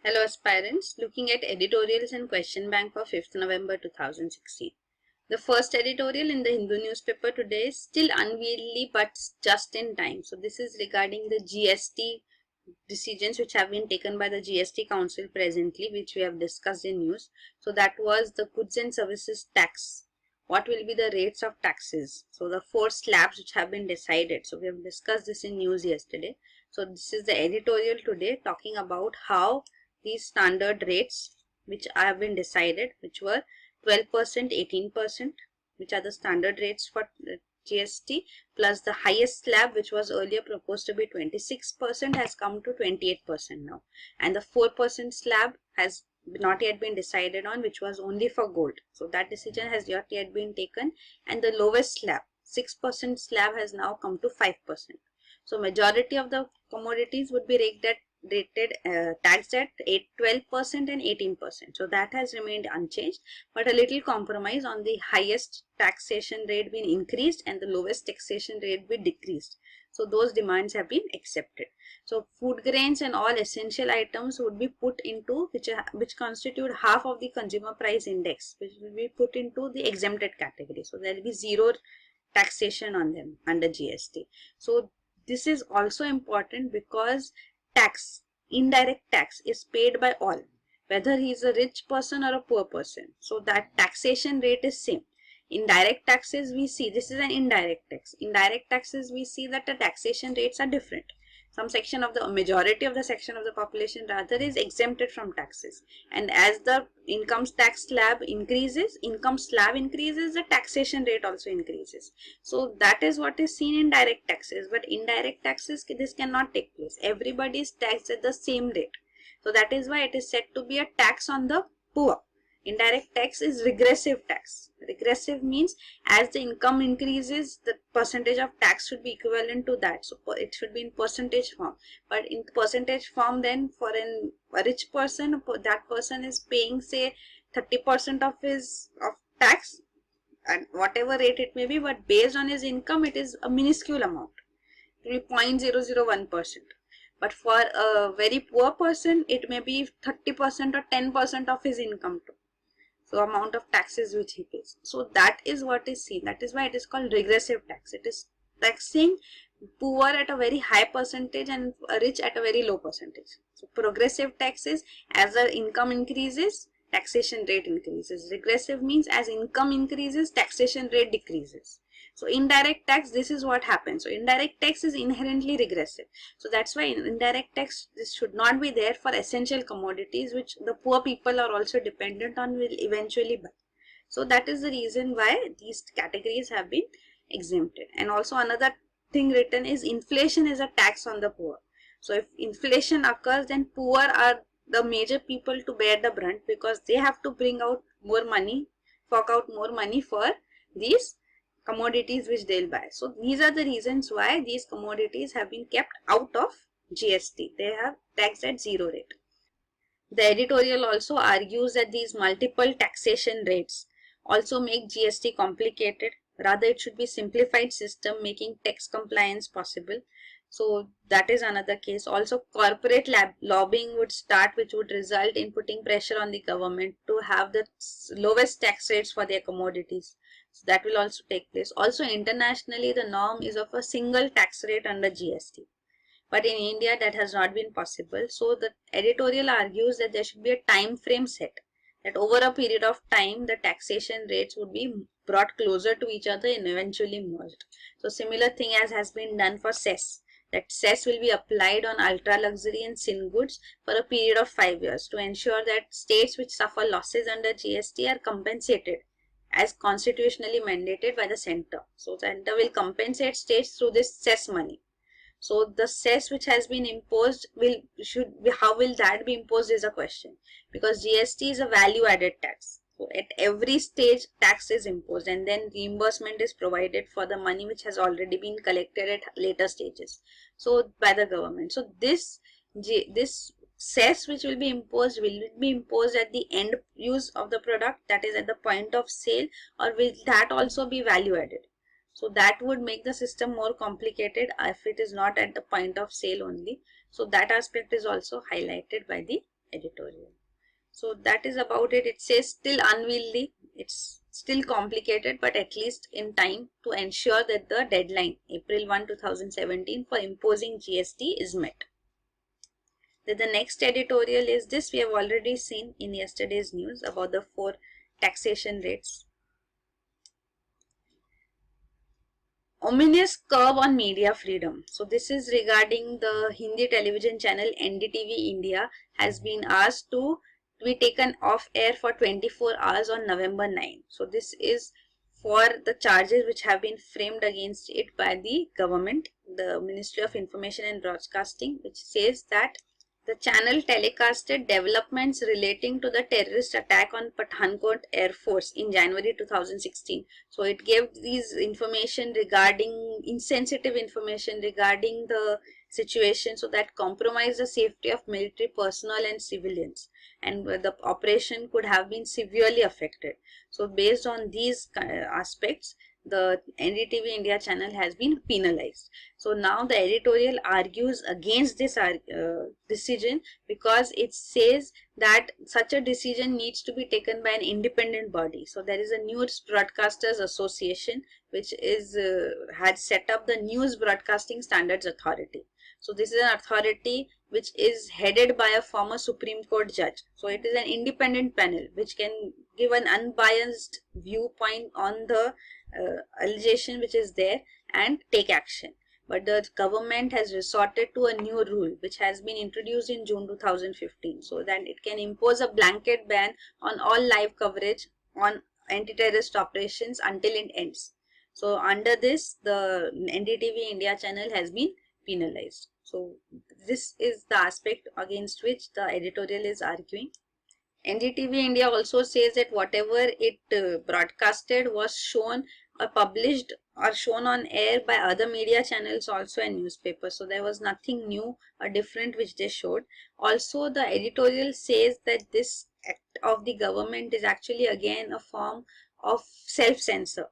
Hello aspirants, looking at editorials and question bank for 5th November 2016. The first editorial in the Hindu newspaper today is still unwieldy but just in time. So this is regarding the GST decisions which have been taken by the GST Council presently, which we have discussed in news. So that was the goods and services tax. What will be the rates of taxes? So the 4 slabs which have been decided. So we have discussed this in news yesterday. So this is the editorial today talking about how these standard rates which have been decided, which were 12%, 18%, which are the standard rates for GST, plus the highest slab which was earlier proposed to be 26% has come to 28% now, and the 4% slab has not yet been decided on, which was only for gold. So that decision has not yet been taken, and the lowest slab 6% slab has now come to 5%. So majority of the commodities would be taxed at 12% and 18%. So that has remained unchanged, but a little compromise on the highest taxation rate been increased and the lowest taxation rate be decreased. So those demands have been accepted. So food grains and all essential items would be put into which constitute half of the consumer price index, which will be put into the exempted category. So there will be zero taxation on them under GST. So this is also important because indirect tax is paid by all, whether he is a rich person or a poor person. So that taxation rate is same. In direct taxes we see, this is an indirect tax. In direct taxes we see that the taxation rates are different. Some section of the majority of the section of the population rather is exempted from taxes, and as the income slab increases, the taxation rate also increases. So that is what is seen in direct taxes, but indirect taxes this cannot take place. Everybody is taxed at the same rate. So that is why it is said to be a tax on the poor. Indirect tax is regressive tax. Regressive means as the income increases, the percentage of tax should be equivalent to that. So it should be in percentage form. But in percentage form, then for a rich person, that person is paying say 30% of tax, and whatever rate it may be, but based on his income, it is a minuscule amount. It will be 0.001%. But for a very poor person, it may be 30% or 10% of his income too. So amount of taxes which he pays. So that is what is seen. That is why it is called regressive tax. It is taxing poor at a very high percentage and rich at a very low percentage. So progressive tax is as the income increases, taxation rate increases. Regressive means as income increases, taxation rate decreases. So indirect tax, this is what happens. So indirect tax is inherently regressive. So that's why indirect tax, this should not be there for essential commodities which the poor people are also dependent on, will eventually buy. So that is the reason why these categories have been exempted. And also another thing written is inflation is a tax on the poor. So if inflation occurs, then poor are the major people to bear the brunt, because they have to bring out more money, fork out more money for these commodities which they'll buy. So these are the reasons why these commodities have been kept out of GST. They have taxed at zero rate. The editorial also argues that these multiple taxation rates also make GST complicated. Rather, it should be simplified system making tax compliance possible. So that is another case. Also, corporate lobbying would start, which would result in putting pressure on the government to have the lowest tax rates for their commodities. So that will also take place. Also, internationally, the norm is of a single tax rate under GST. But in India, that has not been possible. So the editorial argues that there should be a time frame set, that over a period of time, the taxation rates would be brought closer to each other and eventually merged. So similar thing as has been done for cess, that cess will be applied on ultra luxury and sin goods for a period of 5 years to ensure that states which suffer losses under GST are compensated as constitutionally mandated by the center. So the center will compensate states through this cess money. So the cess which has been imposed how will that be imposed is a question, because GST is a value added tax. So at every stage tax is imposed and then reimbursement is provided for the money which has already been collected at later stages, so by the government. So this cess which will be imposed, will it be imposed at the end use of the product, that is at the point of sale, or will that also be value added? So that would make the system more complicated if it is not at the point of sale only. So that aspect is also highlighted by the editorial. So that is about it. It says still unwieldy, it's still complicated, but at least in time to ensure that the deadline April 1, 2017 for imposing GST is met. Then the next editorial is this. We have already seen in yesterday's news about the 4 taxation rates. Ominous curve on media freedom. So this is regarding the Hindi television channel NDTV India has been asked to be taken off air for 24 hours on November 9. So this is for the charges which have been framed against it by the government, the Ministry of Information and Broadcasting, which says that the channel telecasted developments relating to the terrorist attack on Pathankot Air Force in January 2016. So it gave these information regarding, insensitive information regarding the situation, so that compromised the safety of military personnel and civilians, and the operation could have been severely affected. So based on these aspects, the NDTV India channel has been penalized. So now the editorial argues against this decision, because it says that such a decision needs to be taken by an independent body. So there is a News Broadcasters Association which is had set up the News Broadcasting Standards Authority. So this is an authority which is headed by a former Supreme Court judge. So it is an independent panel which can give an unbiased viewpoint on the allegation which is there and take action. But the government has resorted to a new rule which has been introduced in June 2015, so that it can impose a blanket ban on all live coverage on anti-terrorist operations until it ends. So under this, the NDTV India channel has been penalized. So this is the aspect against which the editorial is arguing. NDTV India also says that whatever it broadcasted was shown or published or shown on air by other media channels also and newspapers. So there was nothing new or different which they showed. Also the editorial says that this act of the government is actually again a form of self-censor,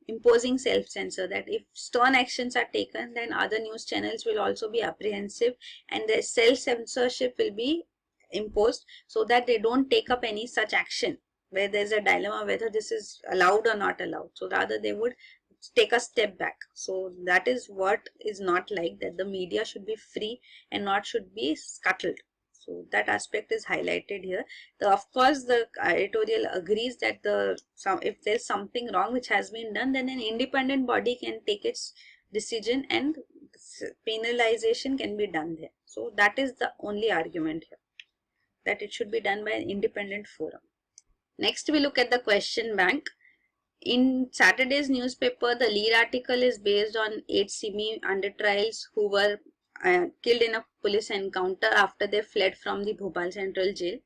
imposing self-censor, that if stern actions are taken, then other news channels will also be apprehensive and the self-censorship will be imposed, so that they don't take up any such action where there's a dilemma whether this is allowed or not allowed. So rather they would take a step back. So that is what is not like, that the media should be free and not should be scuttled. So that aspect is highlighted here. Of course, the editorial agrees that if there's something wrong which has been done, then an independent body can take its decision and penalization can be done there. So that is the only argument here, that it should be done by an independent forum. Next, we look at the question bank. In Saturday's newspaper, the lead article is based on 8 semi under trials who were killed in a police encounter after they fled from the Bhopal Central Jail,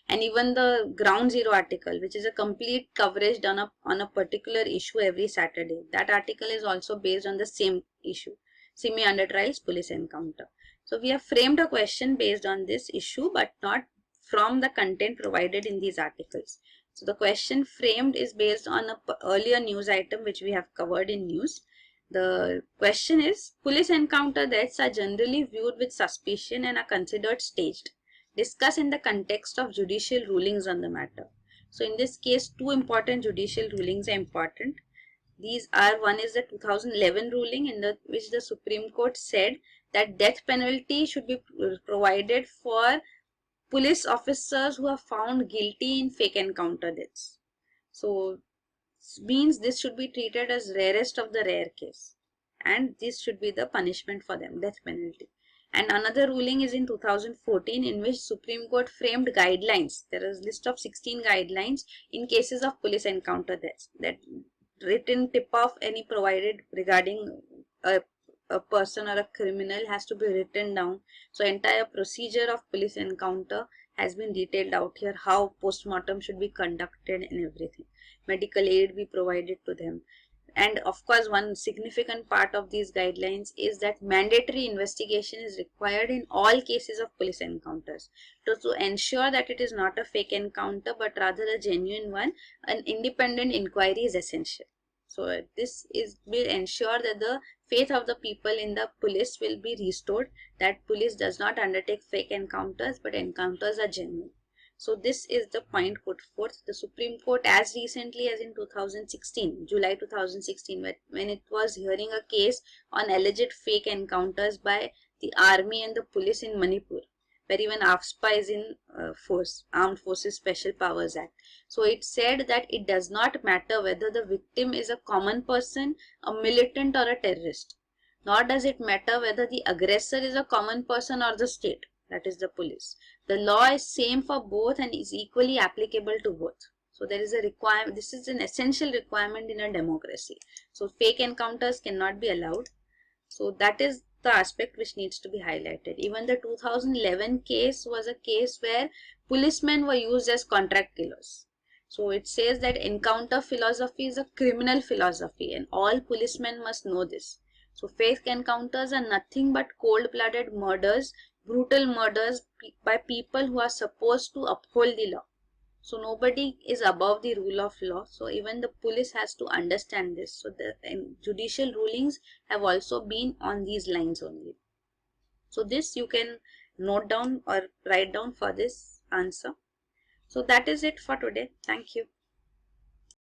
and even the Ground Zero article, which is a complete coverage done on a particular issue every Saturday. That article is also based on the same issue, semi under trials police encounter. So we have framed a question based on this issue, but not from the content provided in these articles. So the question framed is based on an earlier news item which we have covered in news. The question is, police encounter deaths are generally viewed with suspicion and are considered staged. Discuss in the context of judicial rulings on the matter. So in this case, 2 important judicial rulings are important. These are, one is the 2011 ruling in which the Supreme Court said that death penalty should be provided for police officers who are found guilty in fake encounter deaths. So means this should be treated as rarest of the rare case, and this should be the punishment for them, death penalty. And another ruling is in 2014 in which Supreme Court framed guidelines. There is a list of 16 guidelines in cases of police encounter deaths, that written tip-off any provided regarding a person or a criminal has to be written down. So entire procedure of police encounter has been detailed out here, how post-mortem should be conducted and everything. Medical aid be provided to them. And of course, one significant part of these guidelines is that mandatory investigation is required in all cases of police encounters. To ensure that it is not a fake encounter but rather a genuine one, an independent inquiry is essential. So this will ensure that the faith of the people in the police will be restored, that police does not undertake fake encounters but encounters are genuine. So this is the point put forth. The Supreme Court, as recently as in 2016, July 2016, when it was hearing a case on alleged fake encounters by the army and the police in Manipur, where even AFSPA is in force, Armed Forces Special Powers Act. So it said that it does not matter whether the victim is a common person, a militant or a terrorist. Nor does it matter whether the aggressor is a common person or the state, that is the police. The law is same for both and is equally applicable to both. So there is a requirement, this is an essential requirement in a democracy. So fake encounters cannot be allowed. So that is the aspect which needs to be highlighted. Even the 2011 case was a case where policemen were used as contract killers. So it says that encounter philosophy is a criminal philosophy and all policemen must know this. So fake encounters are nothing but cold-blooded murders, brutal murders by people who are supposed to uphold the law. So nobody is above the rule of law. So even the police has to understand this. So the judicial rulings have also been on these lines only. So this you can note down or write down for this answer. So that is it for today. Thank you.